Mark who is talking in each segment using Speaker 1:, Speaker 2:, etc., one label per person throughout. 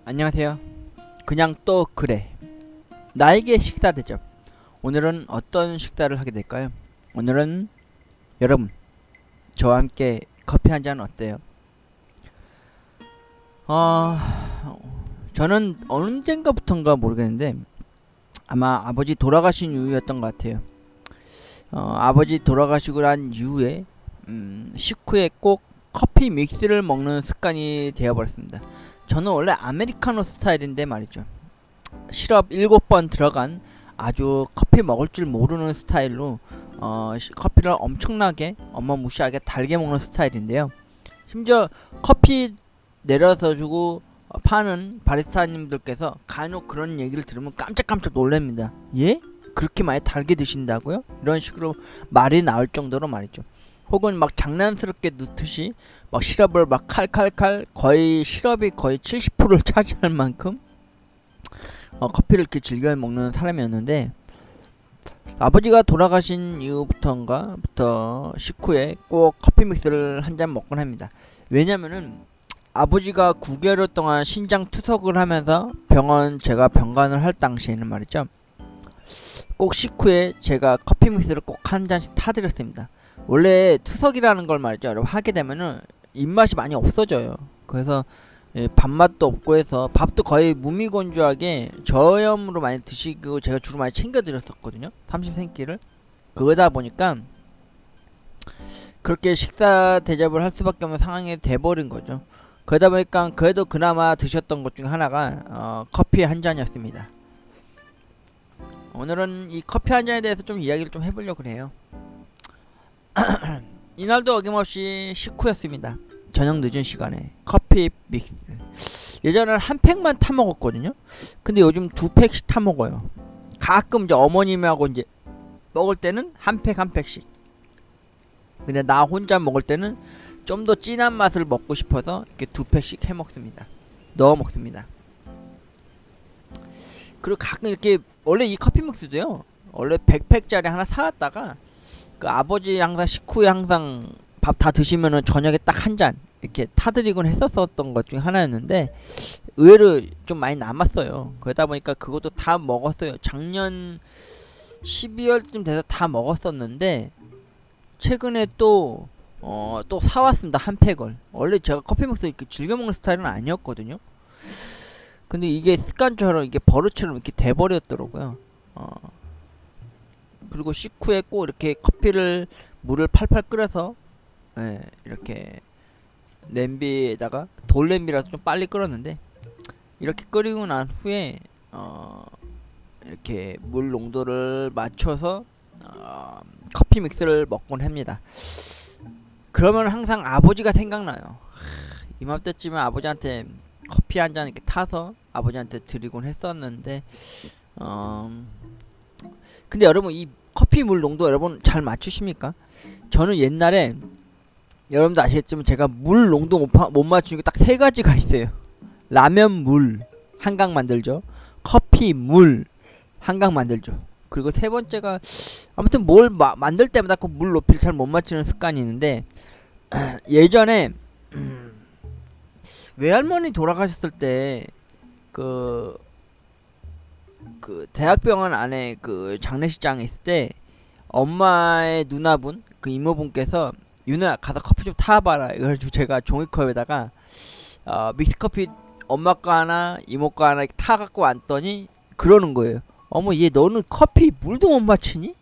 Speaker 1: 안녕하세요. 그냥 또 그래. 나에게 식사 대접. 오늘은 어떤 식사를 하게 될까요? 오늘은 여러분 저와 함께 커피 한 잔 어때요? 어, 저는 언젠가부턴가 모르겠는데 아마 아버지 돌아가신 이후였던 것 같아요. 아버지 돌아가시고 난 이후에 식후에 꼭 커피 믹스를 먹는 습관이 되어버렸습니다. 저는 원래 아메리카노 스타일인데 말이죠. 시럽 7번 들어간 아주 커피 먹을 줄 모르는 스타일로 커피를 엄청나게 어마무시하게 달게 먹는 스타일인데요. 심지어 커피 내려서 주고 파는 바리스타님들께서 간혹 그런 얘기를 들으면 깜짝깜짝 놀랍니다. 예? 그렇게 많이 달게 드신다고요? 이런 식으로 말이 나올 정도로 말이죠. 혹은 막 장난스럽게 넣듯이 막 시럽을 막 칼칼칼 거의 시럽이 거의 70%를 차지할 만큼 커피를 이렇게 즐겨 먹는 사람이었는데 아버지가 돌아가신 이후부터 식후에 꼭 커피 믹스를 한 잔 먹곤 합니다. 왜냐면은 아버지가 9개월 동안 신장 투석을 하면서 제가 병간을 할 당시에는 말이죠. 꼭 식후에 제가 커피 믹스를 꼭 한 잔씩 타드렸습니다. 원래 투석이라는 걸 말이죠. 여러분 하게 되면은 입맛이 많이 없어져요. 그래서 밥맛도 없고 해서 밥도 거의 무미건조하게 저염으로 많이 드시고 제가 주로 많이 챙겨 드렸었거든요. 30cm를. 그러다 보니까 그렇게 식사 대접을 할 수밖에 없는 상황이 돼버린 거죠. 그러다 보니까 그래도 그나마 드셨던 것 중에 하나가 커피 한 잔이었습니다. 오늘은 이 커피 한 잔에 대해서 좀 이야기를 좀 해보려고 해요. 이날도 어김없이 식후였습니다. 저녁 늦은 시간에 커피 믹스. 예전에는 한 팩만 타 먹었거든요. 근데 요즘 두 팩씩 타 먹어요. 가끔 이제 어머님하고 이제 먹을 때는 한 팩 한 팩씩. 근데 나 혼자 먹을 때는 좀 더 진한 맛을 먹고 싶어서 이렇게 두 팩씩 해 먹습니다. 넣어 먹습니다. 그리고 가끔 이렇게 원래 이 커피 믹스도요. 원래 100팩짜리 하나 사왔다가 그 아버지 항상 식후에 항상 밥 다 드시면은 저녁에 딱 한 잔 이렇게 타드리곤 했었던 것 중에 하나였는데 의외로 좀 많이 남았어요. 그러다 보니까 그것도 다 먹었어요. 작년 12월쯤 돼서 다 먹었었는데 최근에 또 사왔습니다. 한 팩을. 원래 제가 커피 믹스 이렇게 즐겨 먹는 스타일은 아니었거든요. 근데 이게 습관처럼 이게 버릇처럼 이렇게 돼버렸더라고요. 그리고 식후에 꼭 이렇게 물을 팔팔 끓여서 이렇게 냄비에다가 돌냄비라서 좀 빨리 끓었는데 이렇게 끓이고 난 후에 이렇게 물 농도를 맞춰서 커피 믹스를 먹곤 합니다. 그러면 항상 아버지가 생각나요. 이맘때쯤에 아버지한테 커피 한 잔 이렇게 타서 아버지한테 드리곤 했었는데 근데 여러분 이 커피 물 농도 여러분 잘 맞추십니까? 저는 옛날에 여러분도 아시겠지만 제가 물 농도 못 맞추는 게 딱 세 가지가 있어요. 라면 물 한강 만들죠. 커피 물 한강 만들죠. 그리고 세 번째가 아무튼 뭘 만들 때마다 그 물 높이를 잘 못 맞추는 습관이 있는데 예전에 외할머니 돌아가셨을 때 그 대학병원 안에 그 장례식장에 있을 때 엄마의 누나분 그 이모분께서 유나 가서 커피 좀 타봐라 이래가지고 제가 종이컵에다가 믹스커피 엄마 거 하나 이모 거 하나 타갖고 왔더니 그러는 거예요. 어머 얘 너는 커피 물도 못 맞추니?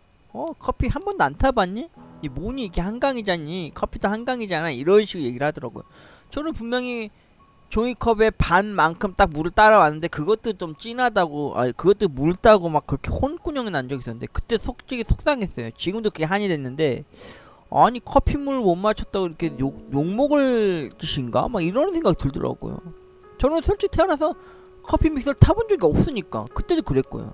Speaker 1: 커피 한 번도 안 타봤니? 이 뭐니 이게 한강이잖니 커피도 한강이잖아 이런 식으로 얘기를 하더라고요. 저는 분명히 종이컵에 반만큼 딱 물을 따라왔는데 그것도 좀 진하다고 그것도 묽다고 막 그렇게 혼꾸녕이 난 적이 있었는데 그때 솔직히 속상했어요. 지금도 그게 한이 됐는데 아니 커피물 못 맞췄다고 이렇게 욕먹을 짓인가? 막 이런 생각이 들더라고요. 저는 솔직히 태어나서 커피 믹서를 타본 적이 없으니까 그때도 그랬고요.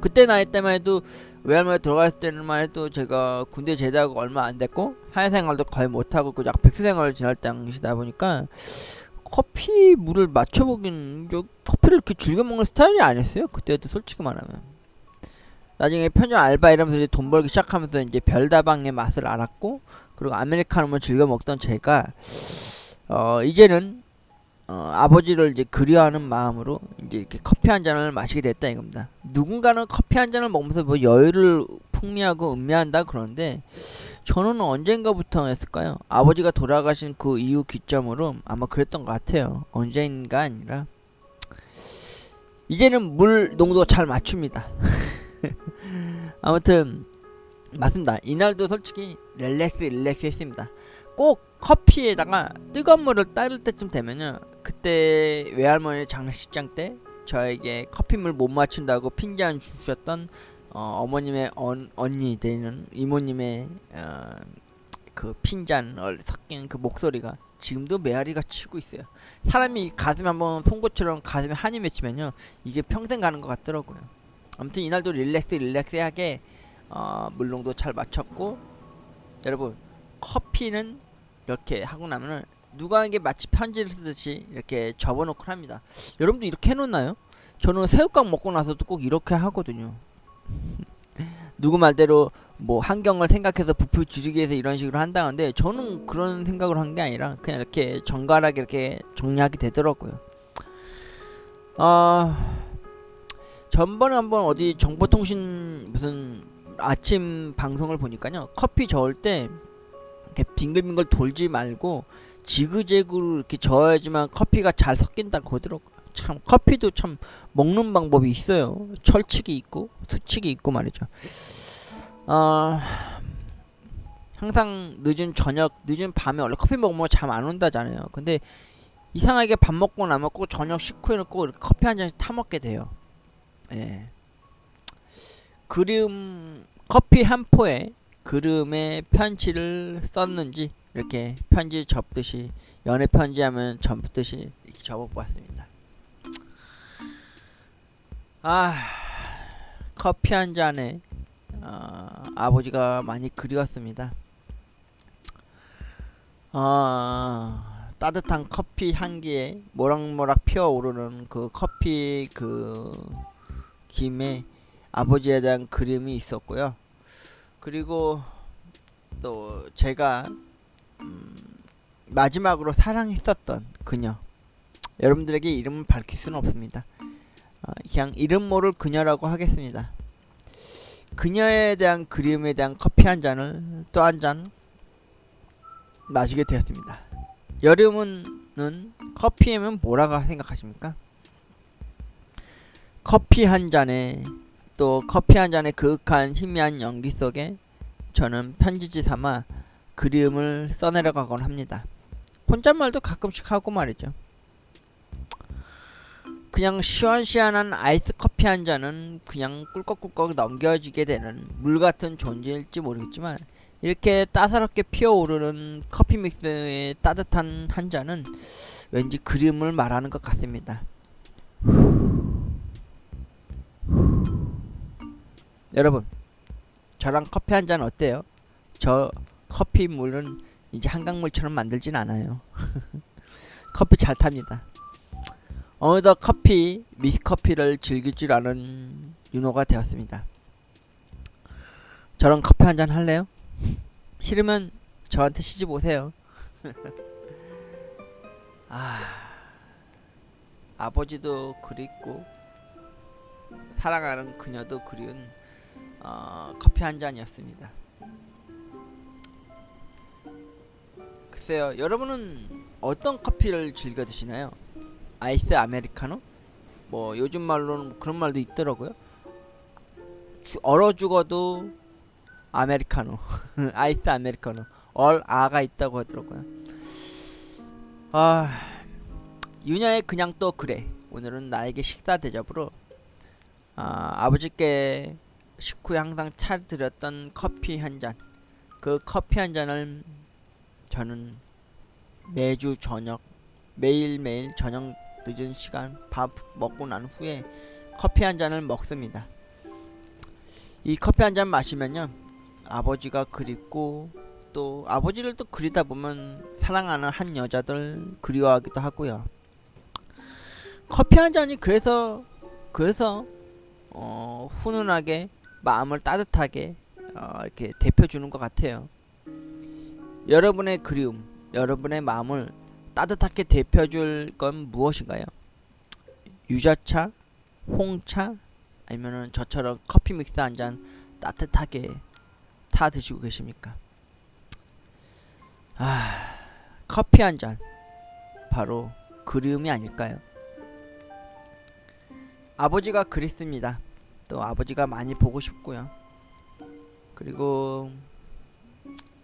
Speaker 1: 그때 나이 때만 해도 외할머니 돌아갔을 때만 해도 제가 군대 제대하고 얼마 안 됐고 사회생활도 거의 못하고 그 약 백수생활을 지낼 당시다 보니까 커피 물을 맞춰보긴 커피를 이렇게 즐겨 먹는 스타일이 아니었어요. 그때도 솔직히 말하면. 나중에 편의점 알바 이러면서 이제 돈 벌기 시작하면서 이제 별다방의 맛을 알았고 그리고 아메리카노만 즐겨 먹던 제가 이제는 아버지를 이제 그리워하는 마음으로 이제 이렇게 커피 한 잔을 마시게 됐다 이겁니다. 누군가는 커피 한 잔을 먹으면서 뭐 여유를 풍미하고 음미한다 그러는데 저는 언젠가부터였을까요? 아버지가 돌아가신 그 이후 기점으로 아마 그랬던 것 같아요. 언젠가 아니라 이제는 물 농도 잘 맞춥니다. 아무튼 맞습니다. 이날도 솔직히 릴렉스 했습니다. 꼭 커피에다가 뜨거운 물을 따를 때쯤 되면요, 그때 외할머니 장례식장 때 저에게 커피물 못 맞춘다고 핀잔 주셨던 어머님의 언니 되는 이모님의 그 핀잔을 섞인 그 목소리가 지금도 메아리가 치고 있어요. 사람이 가슴에 한번 송곳처럼 가슴에 한이 맺히면요, 이게 평생 가는 것 같더라고요. 아무튼 이날도 릴렉스하게 물농도 잘 맞췄고, 여러분 커피는 이렇게 하고 나면은 누구에게 마치 편지를 쓰듯이 이렇게 접어놓고 합니다. 여러분도 이렇게 해놓나요? 저는 새우깡 먹고 나서도 꼭 이렇게 하거든요. 누구 말대로 뭐 환경을 생각해서 부풀 줄이기 위해서 이런 식으로 한다는데 저는 그런 생각을 한 게 아니라 그냥 이렇게 정갈하게 이렇게 정리하게 되더라고요. 전번에 한번 어디 정보통신 무슨 아침 방송을 보니까요, 커피 저을 때 이렇게 빙글빙글 돌지 말고 지그재그로 이렇게 저어야지만 커피가 잘 섞인다고 하더라고요. 참 커피도 참 먹는 방법이 있어요. 철칙이 있고 수칙이 있고 말이죠. 항상 늦은 저녁, 늦은 밤에 원래 커피 먹으면 잠 안 온다잖아요. 근데 이상하게 밥 먹고 나면 꼭 저녁 식후에는 꼭 이렇게 커피 한 잔씩 타 먹게 돼요. 예. 커피 한 포에 그름의 편지를 썼는지 이렇게 편지 접듯이, 연애 편지하면 접듯이 이렇게 접어보았습니다. 커피 한 잔에 아버지가 많이 그리웠습니다. 따뜻한 커피 향기에 모락모락 피어오르는 그 커피 그 김에 아버지에 대한 그림이 있었고요. 그리고 또 제가 마지막으로 사랑했었던 그녀, 여러분들에게 이름을 밝힐 수는 없습니다. 그냥 이름 모를 그녀라고 하겠습니다. 그녀에 대한 그림에 대한 커피 한 잔을 또 한 잔 마시게 되었습니다. 여름은 커피에면 뭐라고 생각하십니까? 커피 한 잔에, 또 커피 한 잔의 그윽한 희미한 연기 속에 저는 편지지 삼아 그림을 써내려가곤 합니다. 혼잣말도 가끔씩 하고 말이죠. 그냥 시원시원한 아이스 커피 한 잔은 그냥 꿀꺽꿀꺽 넘겨지게 되는 물같은 존재일지 모르겠지만, 이렇게 따사롭게 피어오르는 커피 믹스의 따뜻한 한 잔은 왠지 그림을 말하는 것 같습니다. 여러분, 저랑 커피 한 잔 어때요? 저 커피 물은 이제 한강물처럼 만들진 않아요. 커피 잘 탑니다. 어느덧 미스커피를 즐길 줄 아는 윤호가 되었습니다. 저랑 커피 한 잔 할래요? 싫으면 저한테 시집 오세요. 아버지도 그립고 사랑하는 그녀도 그리운 커피 한 잔이었습니다. 글쎄요, 여러분은 어떤 커피를 즐겨 드시나요? 아이스 아메리카노? 뭐 요즘 말로는 그런 말도 있더라고요. 얼어 죽어도 아메리카노. 아이스 아메리카노. 아가 있다고 하더라고요. 유녀의 그냥 또 그래. 오늘은 나에게 식사 대접으로 아버지께 식후에 항상 차려드렸던 커피 한 잔, 그 커피 한 잔을 저는 매주 저녁, 매일매일 저녁 늦은 시간 밥 먹고 난 후에 커피 한 잔을 먹습니다. 이 커피 한 잔 마시면요, 아버지가 그립고 또 아버지를 또 그리다 보면 사랑하는 한 여자들 그리워하기도 하고요. 커피 한 잔이 그래서 훈훈하게 마음을 따뜻하게 이렇게 대표주는 것 같아요. 여러분의 그리움, 여러분의 마음을 따뜻하게 데펴줄 건 무엇인가요? 유자차, 홍차, 아니면은 저처럼 커피 믹스 한 잔 따뜻하게 타 드시고 계십니까? 커피 한 잔 바로 그리움이 아닐까요? 아버지가 그립습니다. 또 아버지가 많이 보고 싶고요. 그리고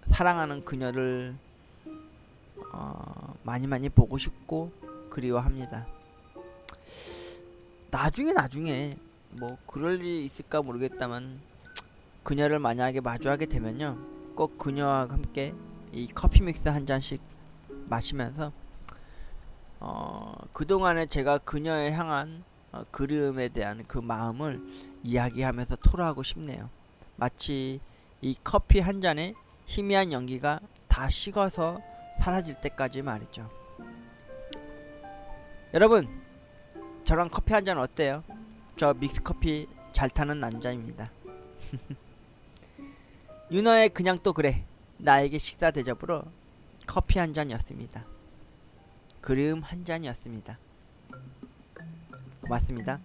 Speaker 1: 사랑하는 그녀를 많이 보고 싶고 그리워합니다. 나중에 뭐 그럴 일이 있을까 모르겠다만 그녀를 만약에 마주하게 되면요, 꼭 그녀와 함께 이 커피 믹스 한 잔씩 마시면서 그동안에 제가 그녀에 향한 그리움에 대한 그 마음을 이야기하면서 토로하고 싶네요. 마치 이 커피 한 잔에 희미한 연기가 다 식어서 사라질 때까지 말이죠. 여러분, 저랑 커피 한 잔 어때요? 저 믹스커피 잘 타는 남자입니다. 윤어의 그냥 또 그래, 나에게 식사 대접으로 커피 한 잔이었습니다. 그리움 한 잔이었습니다. 고맙습니다.